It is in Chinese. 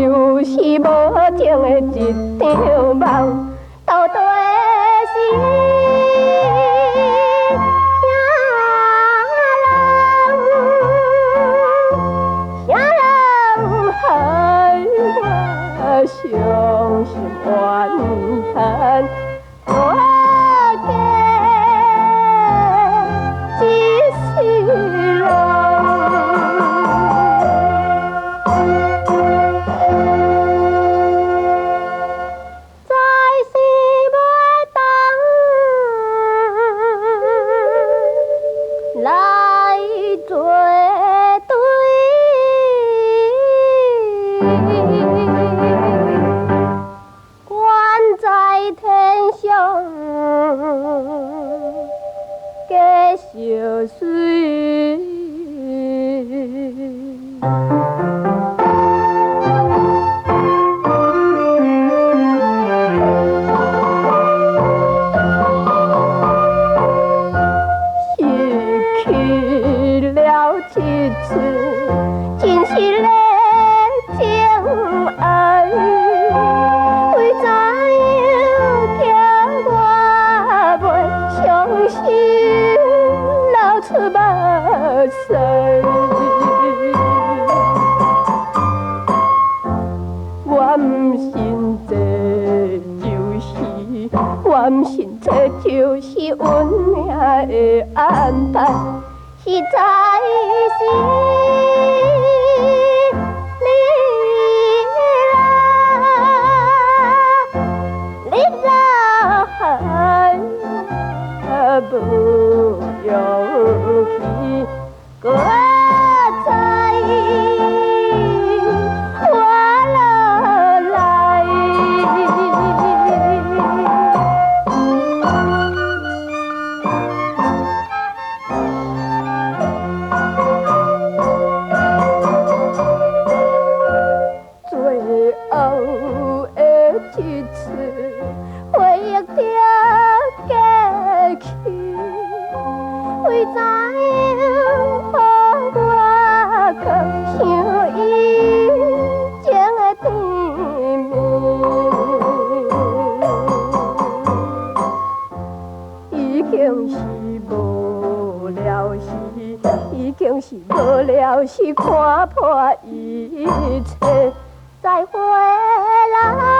就是无情的一场梦，到底是啥人害我伤心怨恨？我的一世人。来作对，关在天上，继续水。一次真是咧情爱，为怎样叫我袂伤心，流出目屎？我毋信这就是，我毋信这就是运命的安排。实在是你若害我不勇气，搁再活落来。一次回忆着过去，为怎样予我搁想以前的甜蜜？已经是无了时，已经是无了时，看破一切，再回来。